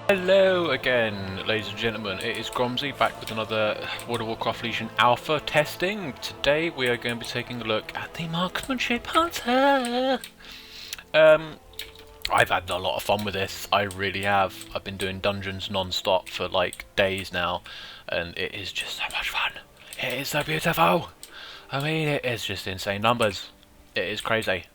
Hello again, ladies and gentlemen. It is Gromzy back with another World of Warcraft Legion Alpha testing. Today we are going to be taking a look at the Marksman Hunter. I've had a lot of fun with this. I really have. I've been doing dungeons non-stop for like days now, and it is just so much fun. It is so beautiful. I mean, it is just insane numbers. It is crazy.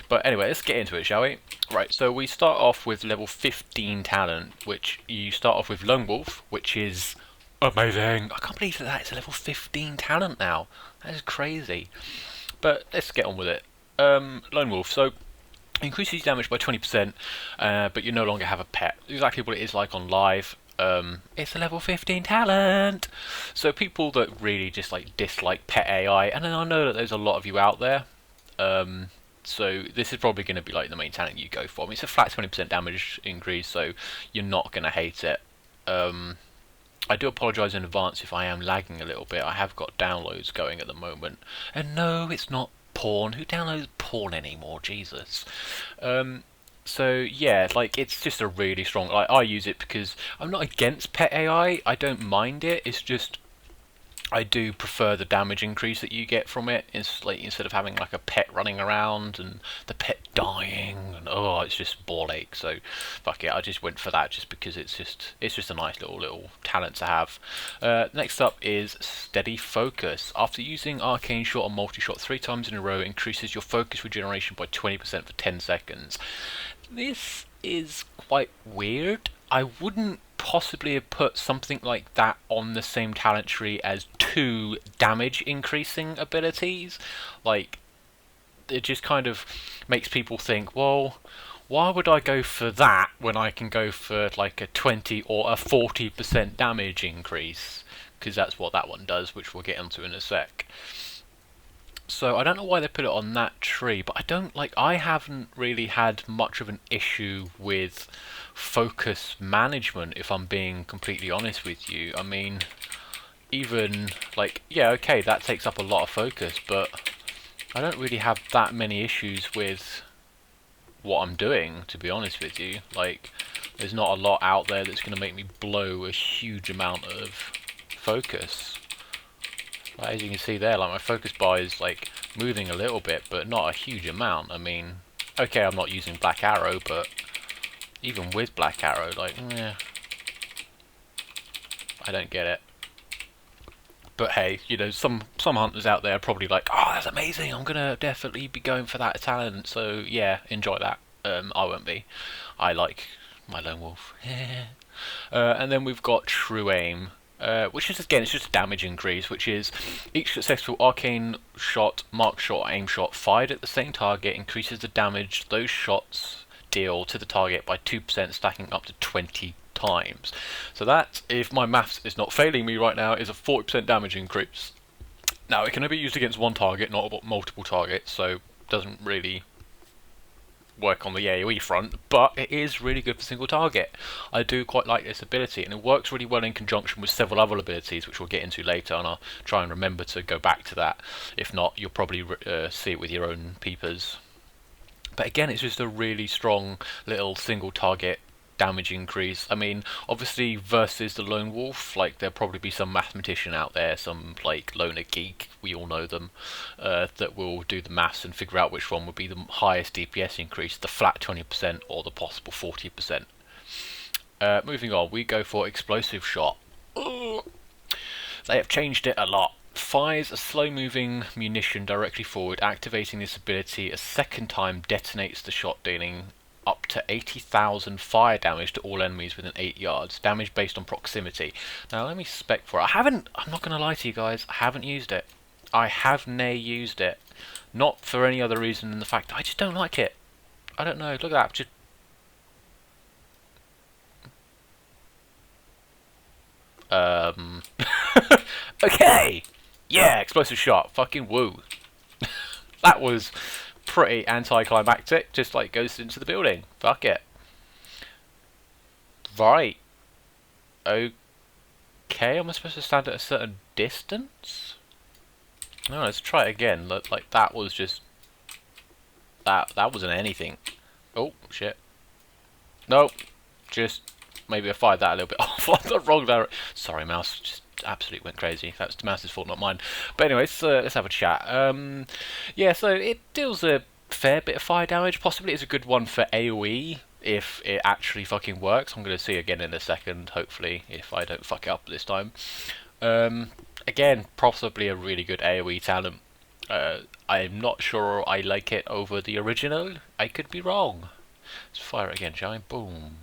But anyway, let's get into it, shall we? Right, so we start off with level 15 talent, which you start off with Lone Wolf, which is amazing. I can't believe that it's a level 15 talent now. That is crazy. But let's get on with it. Lone Wolf, so increases damage by 20%, but you no longer have a pet. Exactly what it is like on live. It's a level 15 talent. So people that really just like dislike pet AI, and I know that there's a lot of you out there. So this is probably going to be like the main talent you go for. I mean, it's a flat 20% damage increase, so you're not going to hate it. I do apologise in advance if I am lagging a little bit. I have got downloads going at the moment. And no, it's not porn. Who downloads porn anymore? Jesus. So yeah, like it's just a really strong. Like I use it because I'm not against pet AI. I don't mind it. It's just I do prefer the damage increase that you get from it. It's like instead of having like a pet running around and the pet dying and oh, it's just ball ache. So fuck it, I just went for that just because it's just a nice little talent to have. Next up is Steady Focus. After using Arcane Shot or Multi Shot 3 times in a row, increases your focus regeneration by 20% for 10 seconds. This is quite weird. I wouldn't possibly have put something like that on the same talent tree as 2 damage increasing abilities. Like, it just kind of makes people think, well, why would I go for that when I can go for like a 20 or a 40% damage increase? Because that's what that one does, which we'll get into in a sec. So I don't know why they put it on that tree, but I haven't really had much of an issue with focus management, if I'm being completely honest with you. I mean, even like, yeah, okay, that takes up a lot of focus, but I don't really have that many issues with what I'm doing, to be honest with you. Like, there's not a lot out there that's going to make me blow a huge amount of focus. As you can see there, like my focus bar is like moving a little bit, but not a huge amount. I mean, okay, I'm not using Black Arrow, but even with Black Arrow, like, I don't get it. But hey, you know, some hunters out there are probably like, oh, that's amazing, I'm gonna definitely be going for that talent. So yeah, enjoy that. I won't be. I like my Lone Wolf. And then we've got True Aim. Which is, again, it's just a damage increase, which is each successful arcane shot, mark shot, or aim shot fired at the same target increases the damage those shots deal to the target by 2%, stacking up to 20 times. So that, if my maths is not failing me right now, is a 40% damage increase. Now, it can only be used against one target, not multiple targets, so it doesn't really work on the AoE front, but it is really good for single target. I do quite like this ability, and it works really well in conjunction with several other abilities, which we'll get into later, and I'll try and remember to go back to that. If not, you'll probably see it with your own peepers. But again, it's just a really strong little single target damage increase. I mean, obviously versus the Lone Wolf, like there'll probably be some mathematician out there, some like loner geek, we all know them, that will do the maths and figure out which one would be the highest DPS increase, the flat 20% or the possible 40%. Moving on, we go for Explosive Shot. They have changed it a lot. Fires a slow-moving munition directly forward. Activating this ability a second time detonates the shot, dealing up to 80,000 fire damage to all enemies within 8 yards. Damage based on proximity. Now let me spec for it. I'm not going to lie to you guys, I haven't used it. I have ne'er used it. Not for any other reason than the fact that I just don't like it. I don't know, look at that. Just okay! Yeah, explosive shot. Fucking woo. That was pretty anticlimactic, just like goes into the building. Fuck it. Right. Okay, am I supposed to stand at a certain distance? No, let's try it again. Look, like that was just that wasn't anything. Oh shit. Nope. Just Maybe I fired that a little bit off on the wrong direction. Sorry, mouse, just absolutely went crazy. That's the mouse's fault, not mine. But anyway, let's have a chat. Yeah, so it deals a fair bit of fire damage. Possibly it's a good one for AoE if it actually fucking works. I'm going to see again in a second, hopefully, if I don't fuck it up this time. Again, possibly a really good AoE talent. I'm not sure I like it over the original. I could be wrong. Let's fire it again, shall I? Boom.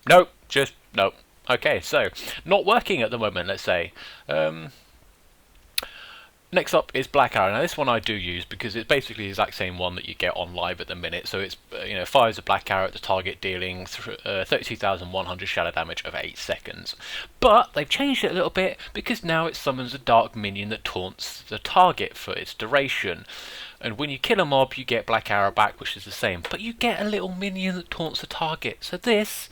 Nope, just nope. Okay, so not working at the moment, let's say. Next up is Black Arrow. Now this one I do use because it's basically the exact same one that you get on live at the minute. So it's fires a Black Arrow at the target, dealing 32,100 shadow damage over 8 seconds. But they've changed it a little bit because now it summons a dark minion that taunts the target for its duration. And when you kill a mob, you get Black Arrow back, which is the same. But you get a little minion that taunts the target. So this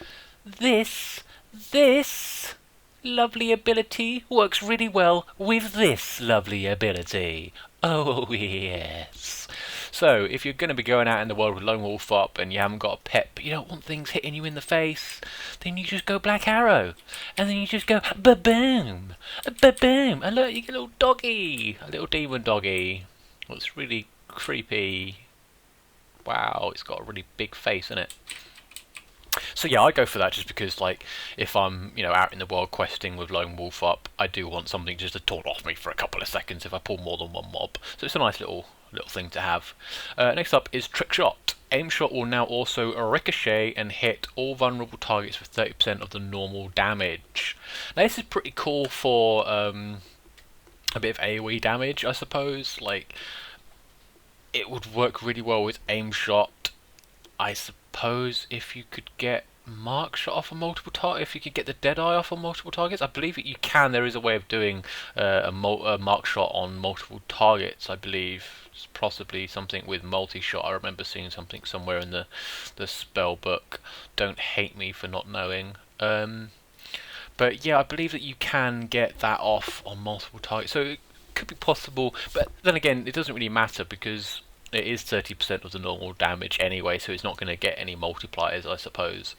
lovely ability works really well with this lovely ability. Oh yes. So if you're going to be going out in the world with Lone Wolf up and you haven't got a pet but you don't want things hitting you in the face, then you just go Black Arrow. And then you just go ba-boom, ba-boom. And look, you get a little doggy, a little demon doggy. It's really creepy. Wow, it's got a really big face in it. So yeah, I go for that just because, like, if I'm, out in the world questing with Lone Wolf up, I do want something just to taunt off me for a couple of seconds if I pull more than one mob. So it's a nice little thing to have. Next up is Trick Shot. Aim Shot will now also ricochet and hit all vulnerable targets with 30% of the normal damage. Now this is pretty cool for a bit of AoE damage, I suppose. Like, it would work really well with Aim Shot. I suppose if you could get Mark Shot off a multiple target, if you could get the Deadeye off on multiple targets, I believe that you can. There is a way of doing a Mark Shot on multiple targets. I believe it's possibly something with multi-shot. I remember seeing something somewhere in the spell book. Don't hate me for not knowing. But yeah, I believe that you can get that off on multiple targets. So it could be possible, but then again, it doesn't really matter because it is 30% of the normal damage anyway, so it's not going to get any multipliers, I suppose.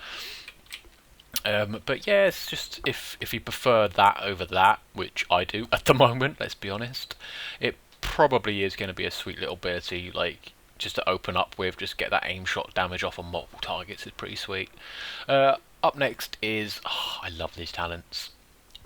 But yeah, it's just if you prefer that over that, which I do at the moment, let's be honest, it probably is going to be a sweet little ability, like just to open up with, just get that aim shot damage off on multiple targets is pretty sweet. Up next is, I love these talents.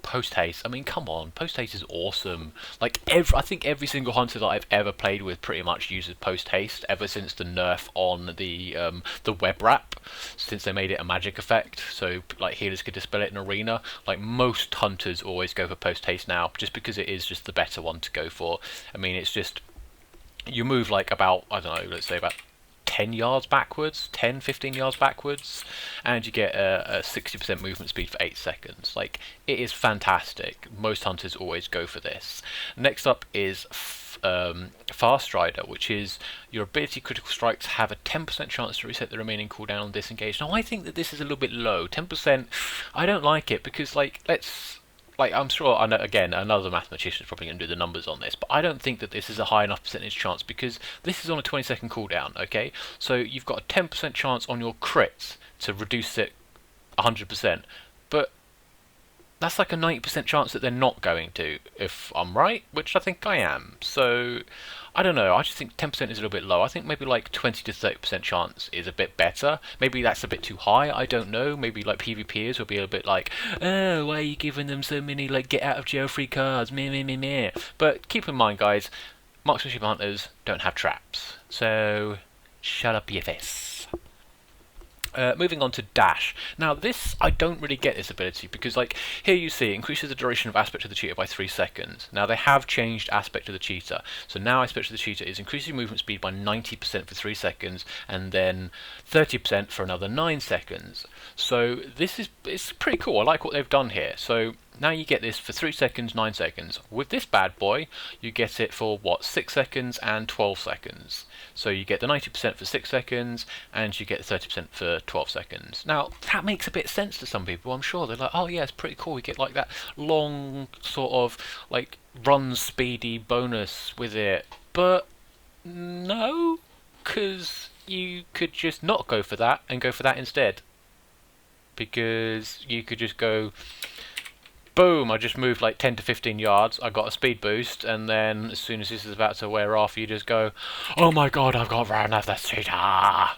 Post haste. I mean, come on, post haste is awesome. Like I think every single hunter that I've ever played with pretty much uses post haste ever since the nerf on the web wrap, since they made it a magic effect, so like healers could dispel it in arena. Like most hunters always go for post haste now, just because it is just the better one to go for. I mean, it's just you move like about, I don't know, let's say about 10 yards backwards, 10-15 yards backwards, and you get a 60% movement speed for 8 seconds. Like, it is fantastic. Most hunters always go for this. Next up is Fast Strider, which is your ability critical strikes have a 10% chance to reset the remaining cooldown on disengage. Now I think that this is a little bit low. 10%, I don't like it because, like, I'm sure, again, another mathematician is probably going to do the numbers on this, but I don't think that this is a high enough percentage chance because this is on a 20-second cooldown, okay? So you've got a 10% chance on your crits to reduce it 100%, but that's like a 90% chance that they're not going to, if I'm right, which I think I am. So, I don't know, I just think 10% is a little bit low. I think maybe like 20 to 30% chance is a bit better. Maybe that's a bit too high, I don't know. Maybe like PvPers will be a bit like, oh, why are you giving them so many like get out of jail free cards, meh meh meh meh. But keep in mind, guys, Marksman Hunters don't have traps. So, shut up your face. Moving on to Dash. Now this, I don't really get this ability because, like, here you see it increases the duration of Aspect of the Cheetah by 3 seconds. Now they have changed Aspect of the Cheetah. So now Aspect of the Cheetah is increasing movement speed by 90% for 3 seconds and then 30% for another 9 seconds. So it's pretty cool. I like what they've done here. So now you get this for 3 seconds, 9 seconds. With this bad boy, you get it for, what, 6 seconds and 12 seconds. So you get the 90% for 6 seconds, and you get 30% for 12 seconds. Now, that makes a bit of sense to some people, I'm sure. They're like, oh yeah, it's pretty cool. We get like that long, sort of, like, run speedy bonus with it. But, no, because you could just not go for that, and go for that instead. because you could just go, boom, I just moved like 10 to 15 yards, I got a speed boost, and then as soon as this is about to wear off, you just go, oh my god, I've got run off the street, ah!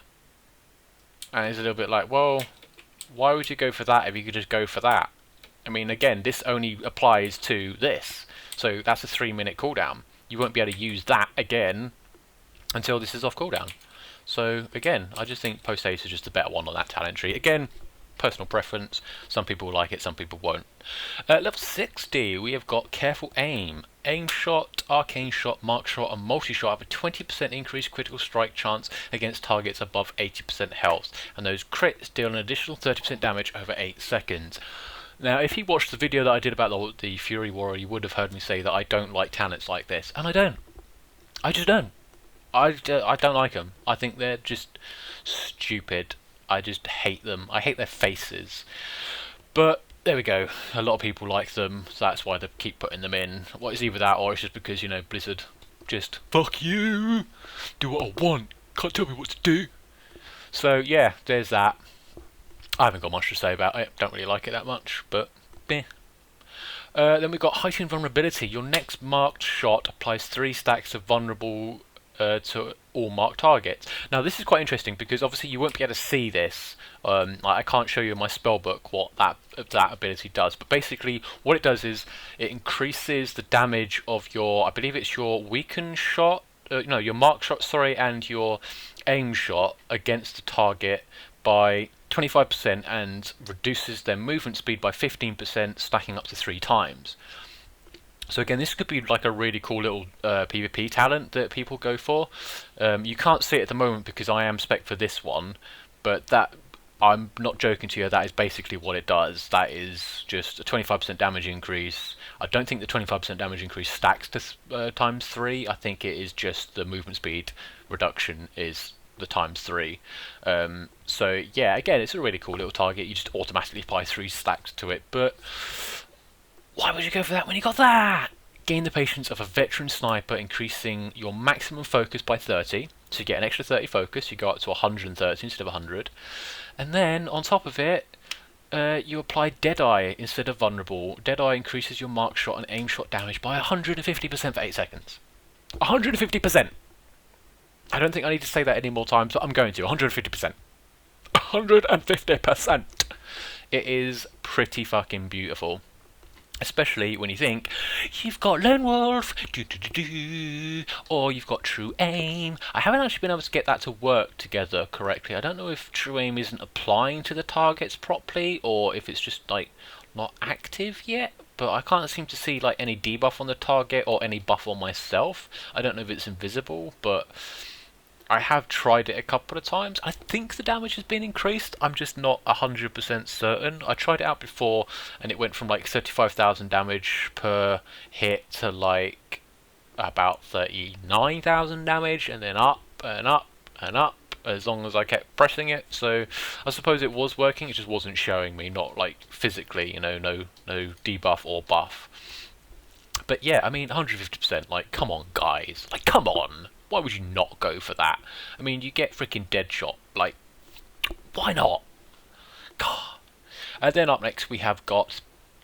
And it's a little bit like, well, why would you go for that if you could just go for that? I mean, again, this only applies to this, so that's a 3-minute cooldown. You won't be able to use that again until this is off cooldown. So again, I just think post haste is just a better one on that talent tree. Again, personal preference. Some people will like it, some people won't. Level 60, we have got Careful Aim. Aim shot, arcane shot, mark shot, and multi-shot have a 20% increased critical strike chance against targets above 80% health, and those crits deal an additional 30% damage over 8 seconds. Now, if you watched the video that I did about the Fury Warrior, you would have heard me say that I don't like talents like this, and I don't. I just don't. I don't like them. I think they're just stupid. I just hate them. I hate their faces. But there we go. A lot of people like them, so that's why they keep putting them in. Well, it's either that or it's just because, you know, Blizzard just, fuck you, do what I want, can't tell me what to do. So yeah, there's that. I haven't got much to say about it. Don't really like it that much, but meh. Then we've got Heightened Vulnerability. Your next marked shot applies 3 stacks of vulnerable to all marked targets. Now this is quite interesting because obviously you won't be able to see this. I can't show you in my spellbook what that ability does, but basically what it does is it increases the damage of your, I believe it's your weakened shot, no, your mark shot, sorry, and your aim shot against the target by 25% and reduces their movement speed by 15%, stacking up to 3 times. So again, this could be like a really cool little PvP talent that people go for. You can't see it at the moment because I am spec for this one, but that, I'm not joking to you, that is basically what it does. That is just a 25% damage increase. I don't think the 25% damage increase stacks to times 3. I think it is just the movement speed reduction is the times 3. So yeah, again, it's a really cool little target. You just automatically apply 3 stacks to it, but why would you go for that when you got that? Gain the patience of a veteran sniper, increasing your maximum focus by 30. So you get an extra 30 focus, you go up to 130 instead of 100. And then, on top of it, you apply Deadeye instead of Vulnerable. Deadeye increases your mark shot and aim shot damage by 150% for 8 seconds. 150%! I don't think I need to say that any more times, but I'm going to. 150%. 150%! It is pretty fucking beautiful. Especially when you think, you've got Lone Wolf, or you've got True Aim. I haven't actually been able to get that to work together correctly. I don't know if True Aim isn't applying to the targets properly, or if it's just like not active yet. But I can't seem to see like any debuff on the target or any buff on myself. I don't know if it's invisible, but I have tried it a couple of times. I think the damage has been increased. I'm just not 100% certain. I tried it out before and it went from like 35,000 damage per hit to like about 39,000 damage, and then up and up and up as long as I kept pressing it. So I suppose it was working, it just wasn't showing me, not like physically, you know, no debuff or buff. But yeah, I mean 150%, like come on guys, like come on. Why would you not go for that? I mean, you get freaking Deadshot. Like, why not? God. And then up next we have got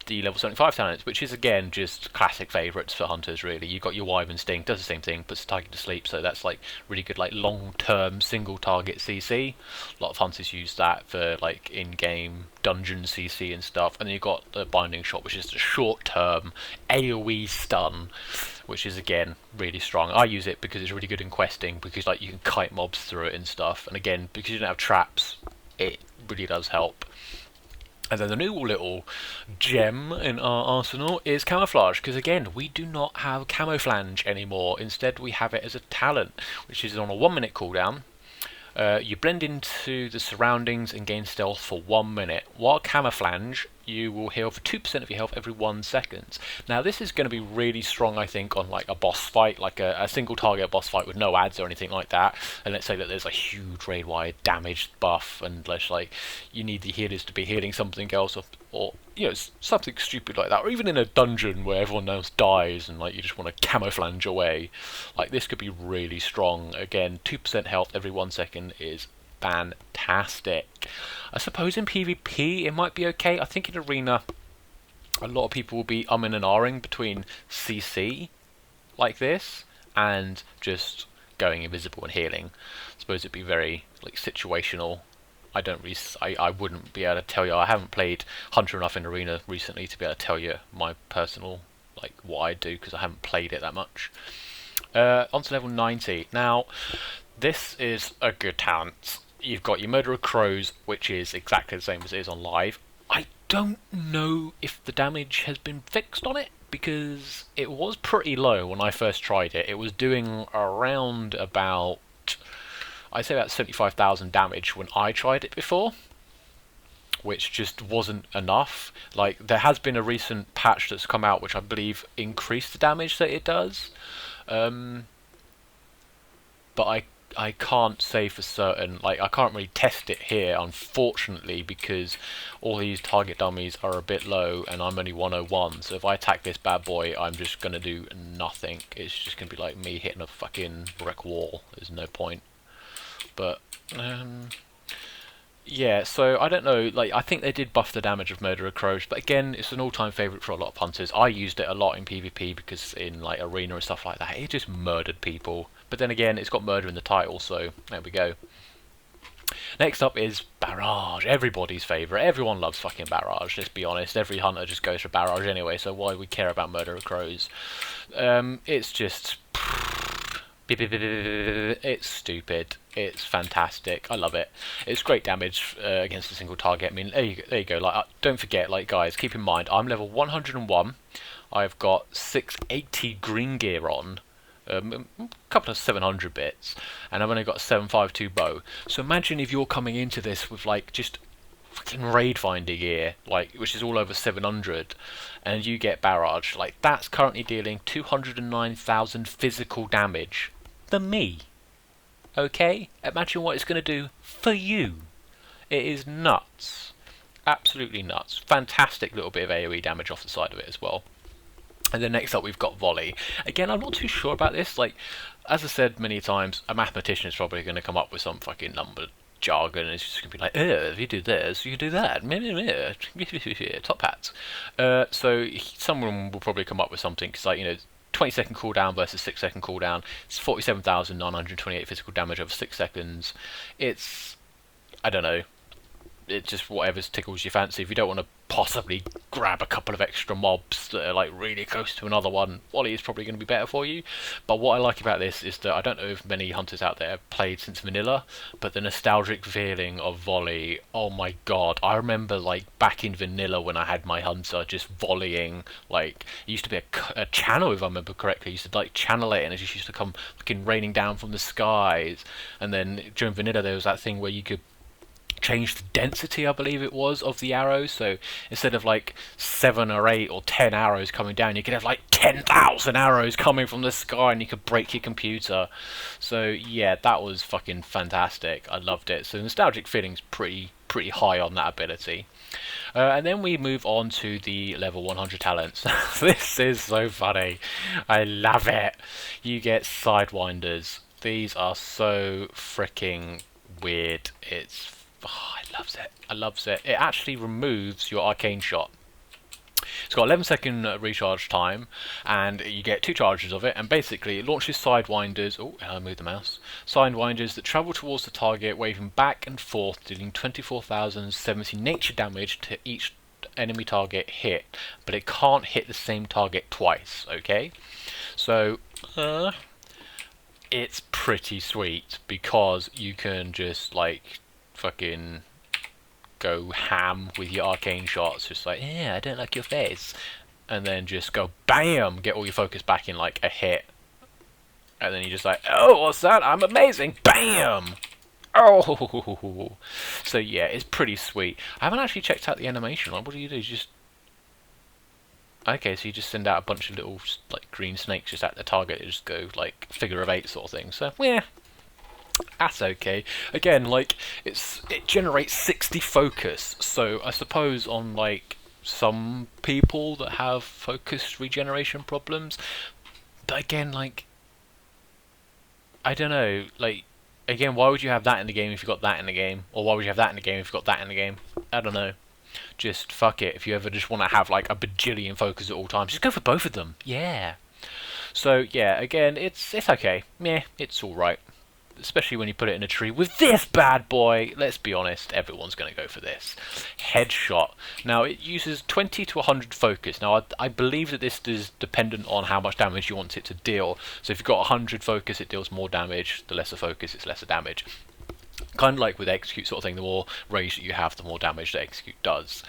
the level 75 talents, which is again just classic favourites for hunters really. You've got your Wyvern Sting, does the same thing, puts the target to sleep, so that's like really good like long-term single target CC. A lot of hunters use that for like in-game dungeon CC and stuff. And then you've got the Binding Shot, which is a short-term AoE stun, which is again really strong. I use it because it's really good in questing, because like you can kite mobs through it and stuff, and again because you don't have traps, it really does help. And then the new little gem in our arsenal is Camouflage, because again we do not have Camouflage anymore. Instead we have it as a talent, which is on a 1-minute cooldown. You blend into the surroundings and gain stealth for 1 minute. While Camouflage, you will heal for 2% of your health every 1 second. Now this is going to be really strong, I think, on like a boss fight, like a single target boss fight with no ads or anything like that. And let's say that there's a huge raid-wide damage buff, and let's like you need the healers to be healing something else, or you know, something stupid like that, or even in a dungeon where everyone else dies and like you just want to camouflage away. Like this could be really strong. Again, 2% health every 1 second is fantastic. fantastic. I suppose in PvP it might be okay. I think in Arena a lot of people will be umming and ahhing between CC like this and just going invisible and healing. I suppose it'd be very like situational. I wouldn't be able to tell you. I haven't played Hunter enough in Arena recently to be able to tell you my personal, like, what I do, because I haven't played it that much. On to level 90. Now, this is a good talent. You've got your Murder of Crows, which is exactly the same as it is on live. I don't know if the damage has been fixed on it, because it was pretty low when I first tried it. It was doing around about, I'd say about 75,000 damage when I tried it before, which just wasn't enough. Like, there has been a recent patch that's come out which I believe increased the damage that it does, but I can't say for certain. Like, I can't really test it here, unfortunately, because all these target dummies are a bit low and I'm only 101, so if I attack this bad boy I'm just gonna do nothing. It's just gonna be like me hitting a fucking brick wall. There's no point. But yeah, so I don't know, like, I think they did buff the damage of Murder of Crows, but again, it's an all-time favourite for a lot of hunters. I used it a lot in PvP because in like Arena and stuff like that, it just murdered people. But then again, it's got murder in the title, so there we go. Next up is Barrage, everybody's favourite. Everyone loves fucking Barrage, let's be honest. Every hunter just goes for Barrage anyway, so why we care about Murder of Crows? It's just... it's stupid. It's fantastic. I love it. It's great damage against a single target. I mean, there you go. Like, don't forget, like, guys, keep in mind, I'm level 101. I've got 680 green gear on, a couple of 700 bits, and I've only got a 752 bow. So imagine if you're coming into this with like just fucking raid finder gear, like, which is all over 700, and you get Barrage. Like, that's currently dealing 209,000 physical damage for me. Okay, imagine what it's going to do for you. It is nuts, absolutely nuts. Fantastic little bit of AoE damage off the side of it as well. And then next up we've got Volley. Again, I'm not too sure about this. Like, as I said many times, a mathematician is probably going to come up with some fucking number jargon, and it's just going to be like, if you do this, you can do that. Top hats. So someone will probably come up with something, because, like, you know, 20-second cooldown versus 6-second cooldown. It's 47,928 physical damage over 6 seconds. It's, I don't know. It's just whatever tickles your fancy. If you don't want to possibly grab a couple of extra mobs that are like really close to another one, Volley is probably going to be better for you. But what I like about this is that I don't know if many hunters out there have played since vanilla, but the nostalgic feeling of Volley, oh my god. I remember, like, back in vanilla when I had my hunter just volleying. Like, it used to be a channel, if I remember correctly. I used to like channel it and it just used to come fucking raining down from the skies. And then during vanilla there was that thing where you could change the density, I believe it was, of the arrows. So instead of like 7 or 8 or 10 arrows coming down, you could have like 10,000 arrows coming from the sky, and you could break your computer. So yeah, that was fucking fantastic. I loved it. So nostalgic feeling's pretty high on that ability. And then we move on to the level 100 talents. This is so funny. I love it. You get Sidewinders. These are so freaking weird. It's I loves it. I loves it. It actually removes your arcane shot. It's got 11-second recharge time, and you get 2 charges of it, and basically it launches Sidewinders. Oh, I moved the mouse. Sidewinders that travel towards the target, waving back and forth, dealing 24,070 nature damage to each enemy target hit, but it can't hit the same target twice. Okay, so it's pretty sweet, because you can just like fucking go ham with your arcane shots, just like, yeah, I don't like your face, and then just go BAM, get all your focus back in like a hit, and then you're just like, oh, what's that? I'm amazing, BAM! Oh, so yeah, it's pretty sweet. I haven't actually checked out the animation. Like, what do? You just, okay, so you just send out a bunch of little like green snakes just at the target. They just go like figure of 8 sort of thing. So yeah, that's okay. Again, like, it generates 60 focus, so I suppose on like some people that have focus regeneration problems, but again, like, I don't know, like, again, why would you have that in the game if you got that in the game? Or why would you have that in the game if you got that in the game? I don't know. Just fuck it. If you ever just want to have like a bajillion focus at all times, just go for both of them. Yeah. So yeah, again, it's okay. Meh, it's alright. Especially when you put it in a tree with this bad boy. Let's be honest, everyone's going to go for this. Headshot. Now, it uses 20 to 100 focus. Now, I believe that this is dependent on how much damage you want it to deal. So if you've got 100 focus, it deals more damage. The lesser focus, it's lesser damage. Kind of like with Execute sort of thing, the more rage that you have, the more damage that Execute does.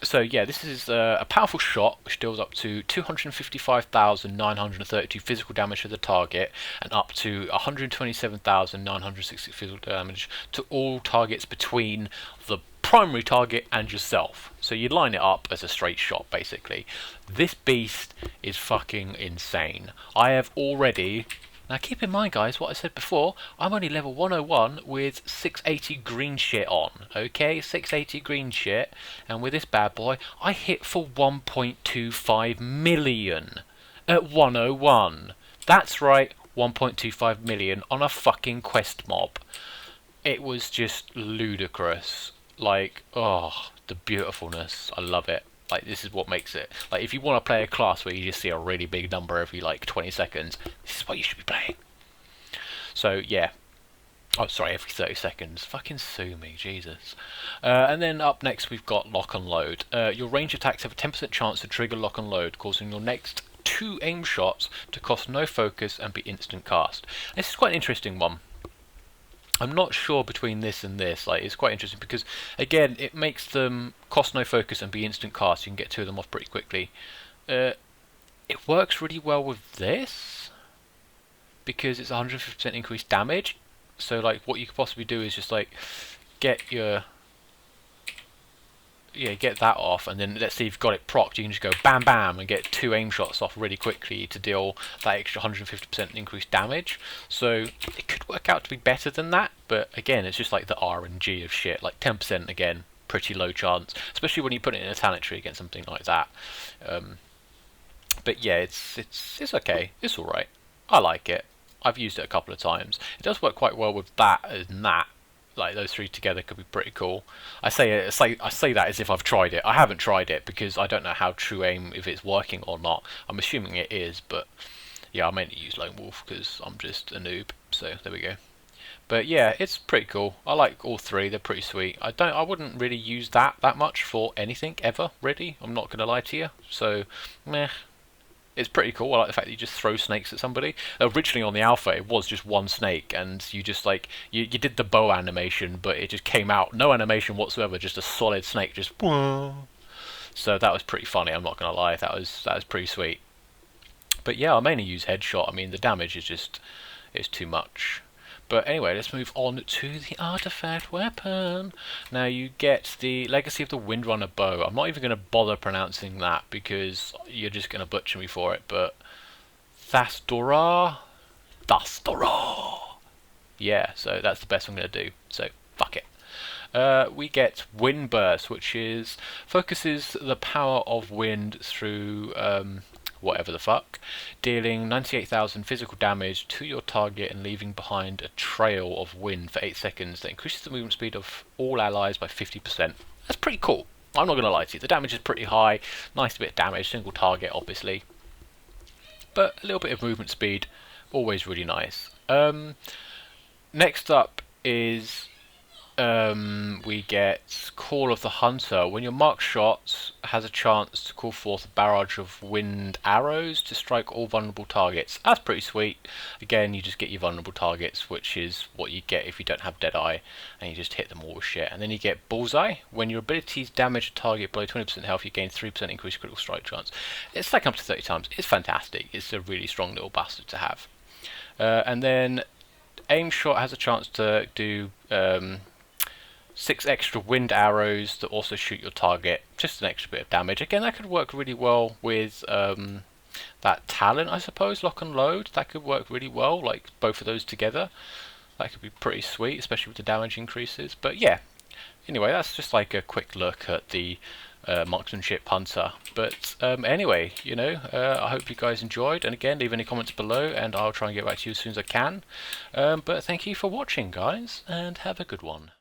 So yeah, this is a powerful shot which deals up to 255,932 physical damage to the target and up to 127,960 physical damage to all targets between the primary target and yourself. So you line it up as a straight shot basically. This beast is fucking insane. I have already... Now keep in mind guys, what I said before, I'm only level 101 with 680 green shit on, okay? 680 green shit, and with this bad boy, I hit for 1.25 million at 101. That's right, 1.25 million on a fucking quest mob. It was just ludicrous. Like, oh, the beautifulness, I love it. Like, this is what makes it. Like, if you want to play a class where you just see a really big number every, like, 20 seconds, this is what you should be playing. So, yeah. Oh, sorry, every 30 seconds. Fucking sue me, Jesus. And then up next, we've got Lock and Load. Your range attacks have a 10% chance to trigger Lock and Load, causing your next 2 aim shots to cost no focus and be instant cast. This is quite an interesting one. I'm not sure between this and this. Like, it's quite interesting because, again, it makes them cost no focus and be instant cast. You can get 2 of them off pretty quickly. It works really well with this because it's 150% increased damage. So, like, what you could possibly do is just like get your get that off, and then let's say you've got it procced, you can just go bam bam and get 2 aim shots off really quickly to deal that extra 150% increased damage. So it could work out to be better than that, but again, it's just like the RNG of shit. Like 10% again, pretty low chance, especially when you put it in a talent tree against something like that. But yeah, it's okay. It's all right. I like it. I've used it a couple of times. It does work quite well with that and that. Like, those 3 together could be pretty cool. I say that as if I've tried it. I haven't tried it because I don't know how true aim, if it's working or not. I'm assuming it is, but yeah, I mainly use Lone Wolf because I'm just a noob. So there we go. But yeah, it's pretty cool. I like all 3. They're pretty sweet. I wouldn't really use that much for anything ever, really. I'm not gonna lie to you. So meh. It's pretty cool. I like the fact that you just throw snakes at somebody. Originally on the alpha, it was just 1 snake, and you just like you did the bow animation, but it just came out no animation whatsoever, just a solid snake, just. So that was pretty funny. I'm not gonna lie, that was pretty sweet. But yeah, I mainly use headshot. I mean, the damage is just too much. But anyway, let's move on to the artifact weapon. Now you get the Legacy of the Windrunner bow. I'm not even going to bother pronouncing that because you're just going to butcher me for it, but Thasdora? Yeah, so that's the best I'm going to do, so fuck it. We get Wind Burst, which focuses the power of wind through whatever the fuck, dealing 98,000 physical damage to your target and leaving behind a trail of wind for 8 seconds that increases the movement speed of all allies by 50%. That's pretty cool. I'm not going to lie to you, the damage is pretty high, nice bit of damage, single target obviously, but a little bit of movement speed, always really nice. Next up is we get Call of the Hunter. When your marked shot has a chance to call forth a barrage of wind arrows to strike all vulnerable targets. That's pretty sweet. Again, you just get your vulnerable targets, which is what you get if you don't have Deadeye, and you just hit them all with shit. And then you get Bullseye. When your abilities damage a target below 20% health, you gain 3% increased critical strike chance. It's like up to 30 times. It's fantastic. It's a really strong little bastard to have. And then Aim Shot has a chance to do 6 extra wind arrows that also shoot your target, just an extra bit of damage. Again, that could work really well with that talent, I suppose, Lock and Load. That could work really well, like both of those together. That could be pretty sweet, especially with the damage increases. But yeah, anyway, that's just like a quick look at the marksmanship hunter. But anyway, you know, I hope you guys enjoyed, and again, leave any comments below and I'll try and get back to you as soon as I can. But thank you for watching, guys, and have a good one.